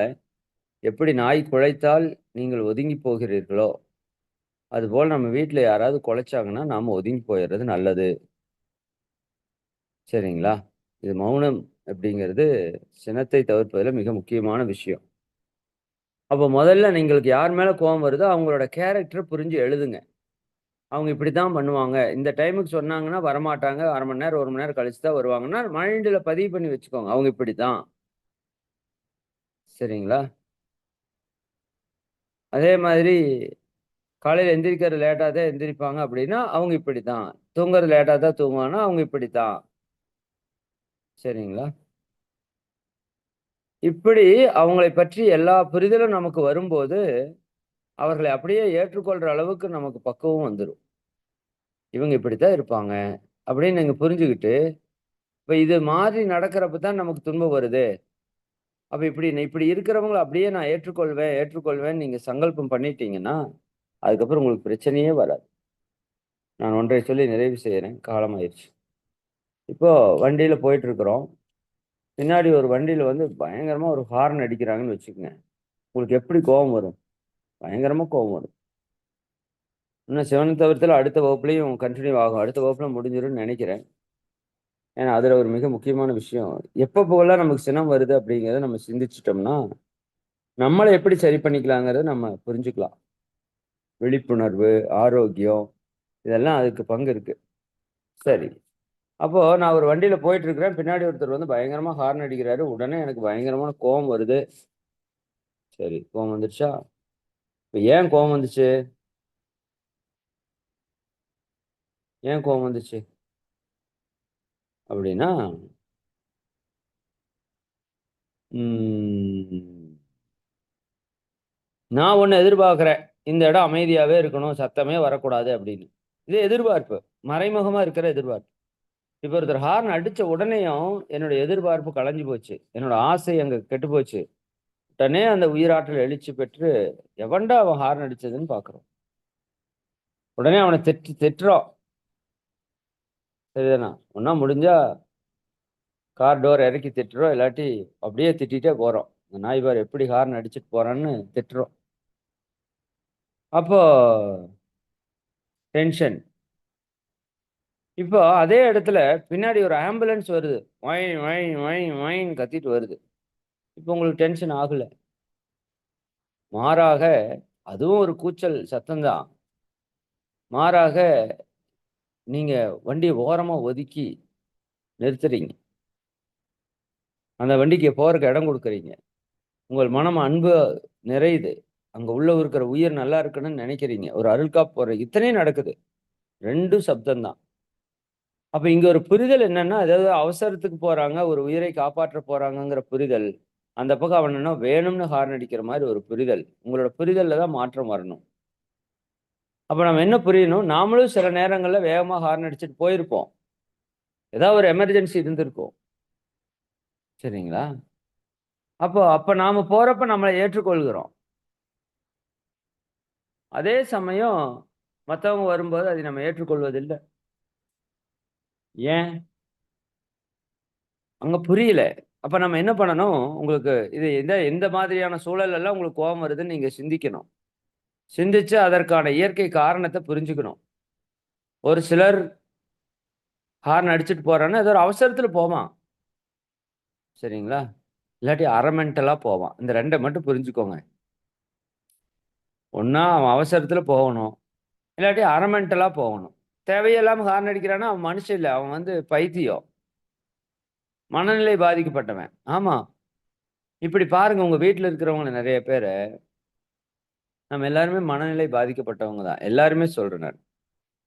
எப்படி நாய் குழைத்தால் நீங்கள் ஒதுங்கி போகிறீர்களோ, அதுபோல நம்ம வீட்ல யாராவது குலைச்சாங்கன்னா, நாம ஒதுங்கி போயிறது நல்லது. சரிங்களா? இது மௌனம் அப்படிங்கிறது சினத்தை தவிர்ப்பதில மிக முக்கியமான விஷயம். அப்ப முதல்ல நீங்களுக்கு யார் மேல கோவம் வருதோ, அவங்களோட கேரக்டர புரிஞ்சு எழுதுங்க. அவங்க இப்படித்தான் பண்ணுவாங்க. இந்த டைமுக்கு சொன்னாங்கன்னா வரமாட்டாங்க. 1/2 மணி நேரம், 1 மணி நேரம் கழிச்சு தான் வருவாங்கன்னா, மைண்ட்ல பதிவு பண்ணி வச்சுக்கோங்க. அவங்க இப்படித்தான். சரிங்களா? அதே மாதிரி காலையில எந்திரிக்கிறது லேட்டா தான் எந்திரிப்பாங்க அப்படின்னா, அவங்க இப்படித்தான். தூங்குறது லேட்டா தான் தூங்குவாங்கன்னா, அவங்க இப்படித்தான். சரிங்களா? இப்படி அவங்களைப் பற்றி எல்லா புரிதலும் நமக்கு வரும்போது, அவர்களை அப்படியே ஏற்றுக்கொள்ற அளவுக்கு நமக்கு பக்குவம் வந்துரும். இவங்க இப்படித்தான் இருப்பாங்க. அப்படின்னு நீங்க புரிஞ்சுகிட்டு, இப்ப இது மாறி நடக்கிறப்ப தான் நமக்கு துன்பம் வருது. அப்ப இப்படி இருக்கிறவங்கள அப்படியே நான் ஏற்றுக்கொள்வேன், ஏற்றுக்கொள்வேன்னு நீங்க சங்கல்பம் பண்ணிட்டீங்கன்னா, அதுக்கப்புறம் உங்களுக்கு பிரச்சனையே வராது. நான் ஒன்றை சொல்லி நிறைவு செய்றேன். காலமாயிருச்சு. இப்போ வண்டியில போயிட்டுருக்கிறோம். பின்னாடி ஒரு வண்டியில வந்து பயங்கரமா ஒரு ஹார்ன் அடிக்கிறாங்கன்னு வச்சுக்கங்க. உங்களுக்கு எப்படி கோவம் வரும்? பயங்கரமா கோவம் வரும். இன்னும் சிவன தவிர்த்துல அடுத்த வகுப்புலயும் கன்டின்யூ ஆகும். அடுத்த வகுப்புல முடிஞ்சிரும்னு நெனைக்கிறேன். ஏன்னா, அதுல ஒரு மிக முக்கியமான விஷயம். எப்பப்போலாம் நமக்கு சினம் வருது அப்படிங்கிறத நம்ம சிந்திச்சுட்டோம்னா, நம்மள எப்படி சரி பண்ணிக்கலாங்கிறத நம்ம புரிஞ்சுக்கலாம். விழிப்புணர்வு, ஆரோக்கியம் இதெல்லாம் அதுக்கு பங்கு இருக்கு. சரி. அப்போ நான் ஒரு வண்டியில போயிட்டுருக்கிறேன். பின்னாடி ஒருத்தர் வந்து பயங்கரமா ஹார்ன் அடிக்கிறாரு. உடனே எனக்கு பயங்கரமான கோவம் வருது. சரி, கோவம் வந்துருச்சா? இப்ப ஏன் கோவம் வந்துச்சு? ஏன் கோவம் வந்துச்சு? அப்படின்னா, ம் நான் ஒண்ணு எதிர்பார்க்கிறேன். இந்த இடம் அமைதியாவே இருக்கணும். சத்தமே வரக்கூடாது அப்படின்னு. இது எதிர்பார்ப்பு. மறைமுகமா இருக்கிற எதிர்பார்ப்பு. இப்ப ஒருத்தர் ஹார்ன் அடிச்ச உடனேயும் என்னுடைய எதிர்பார்ப்பு கலைஞ்சு போச்சு. என்னோட ஆசை அங்க கெட்டு போச்சு. உடனே அந்த உயிராற்றல் எழுச்சி பெற்று, எவன்டா அவன் ஹார்ன் அடிச்சதுன்னு பார்க்கிறோம். உடனே அவன திட்டுறோம். சரிதானா? ஒண்ணா முடிஞ்சா கார் டோர் இறக்கி திட்டுறோம். இல்லாட்டி அப்படியே திட்டிட்டே போறோம். இந்த நாய் பாரு எப்படி ஹார்ன் அடிச்சுட்டு போறான்னு திட்டுறோம். அப்போ டென்ஷன். இப்போ அதே இடத்துல பின்னாடி ஒரு ஆம்புலன்ஸ் வருது. ஒய் ஒய் ஒய் ஒய்ன்னு கத்திட்டு வருது. இப்போ உங்களுக்கு டென்ஷன் ஆகல. மாறாக அதுவும் ஒரு கூச்சல் சத்தம் தான். மாறாக நீங்க வண்டிய ஓரமா ஒதுக்கி நிறுத்துறீங்க. அந்த வண்டிக்கு போறக்கு இடம் குடுக்குறீங்க. உங்கள் மனம் அன்பு நிறையுது. அங்க உள்ள இருக்கிற உயிர் நல்லா இருக்கணும்னு நெனைக்கிறீங்க. ஒரு அருள் காப்பு போடுற இத்தனையும் நடக்குது. 2ம் சப்தம் தான். அப்ப இங்க ஒரு புரிதல் என்னன்னா, அதாவது அவசரத்துக்கு போறாங்க, ஒரு உயிரை காப்பாற்ற போறாங்கங்கிற புரிதல். அந்த பக்கம் அவன் என்னன்னா வேணும்னு ஹார்ன் அடிக்கிற மாரி ஒரு புரிதல். உங்களோட புரிதல்ல தான் மாற்றம் வரணும். அப்ப நம்ம என்ன புரியணும், நாமளும் சில நேரங்கள்ல வேகமா ஹார்ன் அடிச்சுட்டு போயிருப்போம். ஏதாவது ஒரு எமர்ஜென்சி இருந்திருக்கும். சரிங்களா? அப்ப நாம போறப்ப நம்மள ஏற்றுக்கொள்கிறோம். அதே சமயம் மத்தவங்க வரும்போது அதை நம்ம ஏற்றுக்கொள்வதில்ல. ஏன்? அங்க புரியல. அப்ப நம்ம என்ன பண்ணணும், உங்களுக்கு இது எந்த எந்த மாதிரியான சூழலெல்லாம் உங்களுக்கு கோவம் வருதுன்னு நீங்க சிந்திக்கணும். சிந்திச்சு அதற்கான இயற்கை காரணத்த புரிஞ்சுக்கணும். ஒரு சிலர் ஹார்ன் அடிச்சுட்டு போறான்னா, ஏதோ ஒரு அவசரத்துல போவான். சரிங்களா? இல்லாட்டி அரை மென்டலா போவான். இந்த 2 மட்டும் புரிஞ்சுக்கோங்க. ஒண்ணா அவன் அவசரத்துல போகணும். இல்லாட்டி அரை மென்டலா போகணும். தேவையில்லாம ஹார்ன் அடிக்கிறான்னா, அவன் மனுஷன் இல்ல. அவன் வந்து பைத்தியம். மனநிலை பாதிக்கப்பட்டவன். ஆமா. இப்படி பாருங்க உங்க வீட்ல இருக்கிறவங்கள நெறைய பேர, நம்ம எல்லாருமே மனநிலை பாதிக்கப்பட்டவங்க தான். எல்லாருமே சொல்றேன் நான்.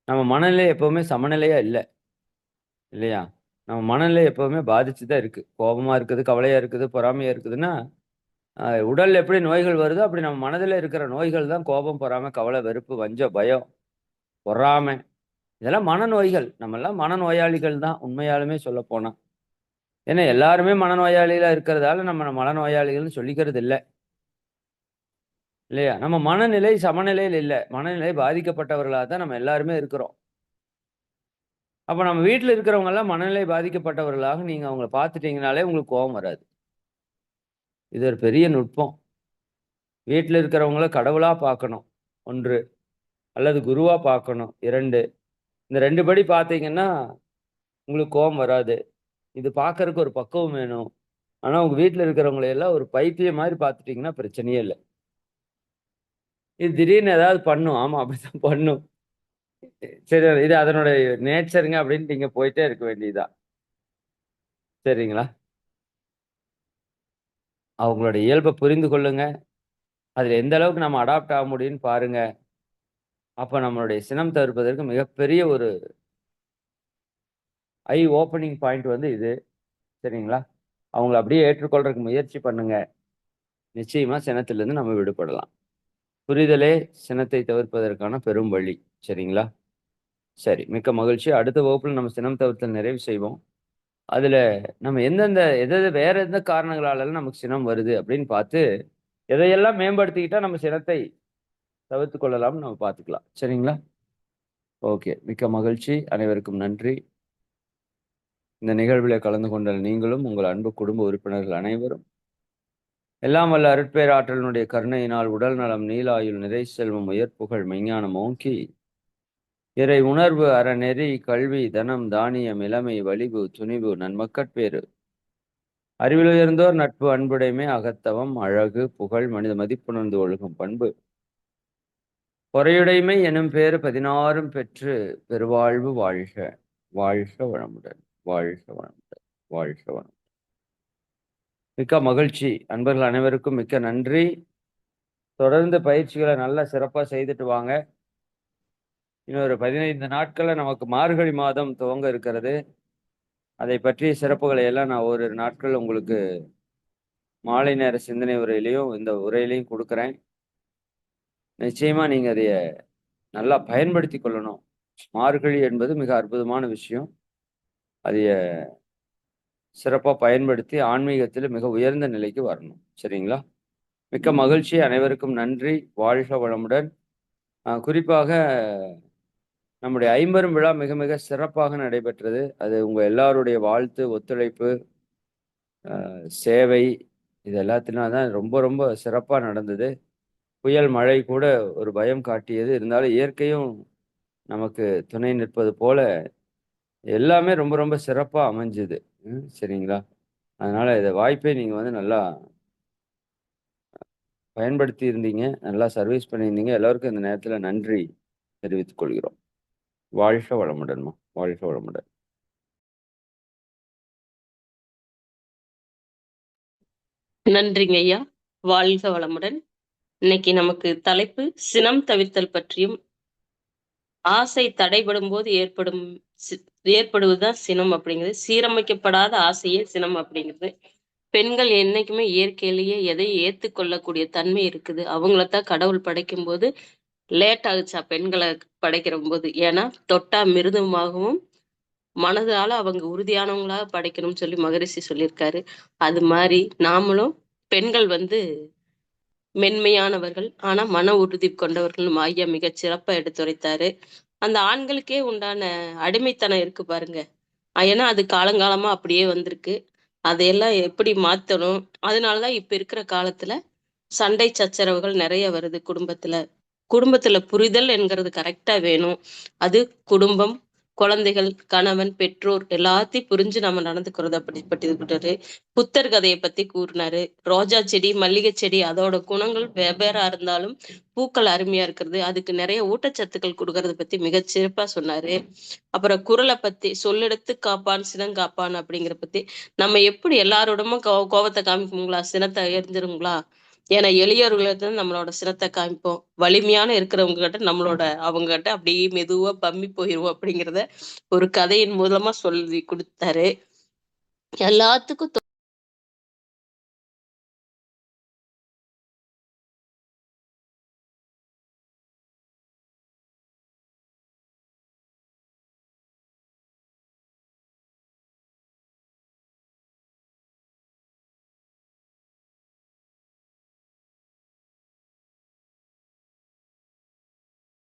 நம்ம மனநிலை எப்பவுமே சமநிலையா இல்ல. இல்லையா? நம்ம மனநிலை எப்பவுமே பாதிச்சு தான் இருக்கு. கோபமா இருக்குது, கவலையா இருக்குது, பொறாமையா இருக்குதுன்னா, உடல்ல எப்படி நோய்கள் வருதோ, அப்படி நம்ம மனதில இருக்கிற நோய்கள் தான் கோபம், பொறாமை, கவலை, வெறுப்பு, வஞ்சம், பயம், பொறாமை. இதெல்லாம் மனநோய்கள். நம்மல்லாம் மனநோயாளிகள் தான் உண்மையாலுமே சொல்லப்போனா. ஏன்னா எல்லாருமே மனநோயாளிகளா இருக்கிறதால நம்ம மனநோயாளிகள்னு சொல்லிக்கிறது இல்ல. இல்லையா? நம்ம மனநிலை சமநிலையில் இல்ல. மனநிலை பாதிக்கப்பட்டவர்களா தான் நம்ம எல்லாருமே இருக்கிறோம். அப்ப நம்ம வீட்ல இருக்கிறவங்கலாம் மனநிலை பாதிக்கப்பட்டவர்களாக நீங்க அவங்கள பார்த்துட்டீங்கனாலே உங்களுக்கு கோவம் வராது. இது ஒரு பெரிய நுட்பம். வீட்ல இருக்கிறவங்கள கடவுளா பார்க்கணும். 1 அல்லது குருவா பார்க்கணும். 2 இந்த 2 படி பார்த்தீங்கன்னா, உங்களுக்கு கோவம் வராது. இது பார்க்கறக்கு ஒரு பக்குவம் வேணும். ஆனா, உங்க வீட்ல இருக்கிறவங்கள எல்லாம் ஒரு பைத்தியம் மாரி பார்த்துட்டீங்கன்னா பிரச்சனையே இல்ல. இது திடீர்னு ஏதாவது பண்ணும். ஆமா, அப்படித்தான் பண்ணும். சரி இது அதனுடைய நேச்சர்ங்க அப்படின்னு நீங்க போயிட்டே இருக்க வேண்டியது தான். சரிங்களா? அவங்களோட இயல்ப புரிந்து கொள்ளுங்க. அதுல எந்த அளவுக்கு நம்ம அடாப்ட் ஆக முடியும்னு பாருங்க. அப்ப நம்மளுடைய சினம் தவிர்ப்பதற்கு மிகப்பெரிய ஒரு ஐ ஓப்பனிங் பாயிண்ட் வந்து இது. சரிங்களா? அவங்கள அப்படியே ஏற்றுக்கொள்றதுக்கு முயற்சி பண்ணுங்க. நிச்சயமா சினத்திலிருந்து நம்ம விடுபடலாம். புரிதலே சினத்தை தவிர்ப்பதற்கான பெரும் வழி. சரிங்களா? சரி. மிக்க மகிழ்ச்சி. அடுத்த வகுப்புல நம்ம சினம் தவிர்த்தல் நிறைவு செய்வோம். அதுல நம்ம எந்தெந்த வேற எந்த காரணங்களாலலாம் நமக்கு சினம் வருது அப்படின்னு பார்த்து, எதையெல்லாம் மேம்படுத்திக்கிட்டா நம்ம சினத்தை தவிர்த்துக் கொள்ளலாம்னு நம்ம பார்த்துக்கலாம். சரிங்களா? ஓகே. மிக்க மகிழ்ச்சி. அனைவருக்கும் நன்றி. இந்த நிகழ்விலே கலந்து கொண்ட நீங்களும், உங்கள் அன்பு குடும்ப உறுப்பினர்கள் அனைவரும், எல்லாம் வல்ல அருட்பேராற்றலினுடைய கருணையினால் உடல் நலம், நீளாயுள், நிறை செல்வம், உயர்ப்புகழ், மெய்ஞானம் ஓங்கி, இறை உணர்வு, அறநெறி, கல்வி, தனம், தானியம், இளமை, வலிவு, துணிவு, நன்மக்கட்பேறு, அறிவிலுயர்ந்தோர் நட்பு, அன்புடைமை, அகத்தவம், அழகு, புகழ், மனித மதிப்புணர்ந்து ஒழுகும் பண்பு, பொறையுடைமை எனும் பேறு 16ம் பெற்று பெருவாழ்வு வாழ்க! வாழ்க வளமுடன்! வாழ்க வளமுடன்! வாழ்க வளமுடன்! மிக்க மகிழ்ச்சி. அன்பர்கள் அனைவருக்கும் மிக்க நன்றி. தொடர்ந்து பயிற்சிகள நல்லா சிறப்பா செய்துட்டு வாங்க. இன்னொரு 15 நாட்கள்ல நமக்கு மார்கழி மாதம் துவங்க இருக்கிறது. அதை பற்றிய சிறப்புகளை எல்லாம் நான் ஓரிரு நாட்கள் உங்களுக்கு மாலை நேர சிந்தனை உரையிலயும், இந்த உரையிலயும் குடுக்குறேன். நிச்சயமா நீங்க அதைய நல்லா பயன்படுத்திக் கொள்ளணும். மார்கழி என்பது மிக அற்புதமான விஷயம். அதைய சிறப்பா பயன்படுத்தி ஆன்மீகத்தில மிக உயர்ந்த நிலைக்கு வரணும். சரிங்களா? மிக்க மகிழ்ச்சி. அனைவருக்கும் நன்றி. வாழ்க வளமுடன். குறிப்பாக நம்முடைய ஐம்பெரும் விழா மிக மிக சிறப்பாக நடைபெற்றது. அது உங்க எல்லாருடைய வாழ்த்து, ஒத்துழைப்பு, சேவை இது எல்லாத்தினால தான் ரொம்ப ரொம்ப சிறப்பா நடந்தது. புயல், மழை கூட ஒரு பயம் காட்டியது. இருந்தாலும் இயற்கையும் நமக்கு துணை நிற்பது போல எல்லாமே ரொம்ப ரொம்ப சிறப்பா அமைஞ்சது. சரிங்களா? அதனால இத வாய்ப்பை நீங்க வந்து நல்லா பயன்படுத்தி இருந்தீங்க. நல்லா சர்வீஸ் பண்ணியிருந்தீங்க. எல்லோருக்கும் இந்த நேரத்தில நன்றி தெரிவித்துக் கொள்கிறோம். வாழ்க வளமுடன்மா. வாழ்க வளமுடன். நன்றிங்க ஐயா. வாழ்க வளமுடன். இன்னைக்கு நமக்கு தலைப்பு சினம் தவிர்த்தல் பற்றியும், ஆசை தடைபடும்போது ஏற்படுவதுதான் சினம் அப்படிங்கிறது. சீரமைக்கப்படாத ஆசையே சினம் அப்படிங்கிறது. பெண்கள் என்னைக்குமே இயற்கையிலேயே எதையும் ஏத்துக்கொள்ளக்கூடிய தன்மை இருக்குது. அவங்களத்தான் கடவுள் படைக்கும்போது லேட் ஆகுச்சா பெண்கள படைக்கிறம்போது. ஏன்னா, தொட்டா மிருதுவாகவும், மனதால அவங்க உறுதியானவங்களா படைக்கணும்னு சொல்லி மகரிஷி சொல்லியிருக்காரு. அது மாரி நாமளும் பெண்கள் மென்மையானவர்கள். ஆனா, மன உறுதி கொண்டவர்கள்னு ஐயா மிகச் சிறப்பா எடுத்துரைத்தாரு. அந்த ஆண்களுக்கே உண்டான அடிமைத்தனம் இருக்கு பாருங்க. ஏன்னா, அது காலங்காலமா அப்படியே வந்திருக்கு. அதையெல்லாம் எப்படி மாத்தணும்? அதனால தான் இப்ப இருக்கிற காலத்துல சண்டை சச்சரவுகள் நெறைய வருது குடும்பத்துல. குடும்பத்துல புரிதல் என்கிறது கரெக்ட்டா வேணும். அது குடும்பம், குழந்தைகள், கணவன், பெற்றோர் எல்லாத்தையும் புரிஞ்சு நம்ம நடந்துக்கிறது அப்படிப்பட்டது. புத்தர் கதைய பத்தி கூறுனாரு. ரோஜா செடி, மல்லிகை செடி அதோட குணங்கள் வெவ்வேறா இருந்தாலும், பூக்கள் அருமையா இருக்கிறது. அதுக்கு நெறைய ஊட்டச்சத்துக்கள் குடுக்கறத பத்தி மிகச் சிறப்பா சொன்னாரு. அப்புறம் குறள பத்தி "சொல்லெடுத்து காப்பான், சினங்காப்பான்" அப்படிங்கிற பத்தி நம்ம எப்படி எல்லாரோடமும் கோவத்த காமிப்போங்களா? சினத்த எரிஞ்சிருங்களா? ஏன்னா எளியவர்களிடம் நம்மளோட சினத்த காமிப்போம். வலிமையான இருக்கிறவங்க கிட்ட அவங்ககிட்ட அப்படியே மெதுவா பம்மி போயிருவோம் அப்படிங்கிறத ஒரு கதையின் மூலமா சொல்லி குடுத்தாரு. எல்லாத்துக்கும்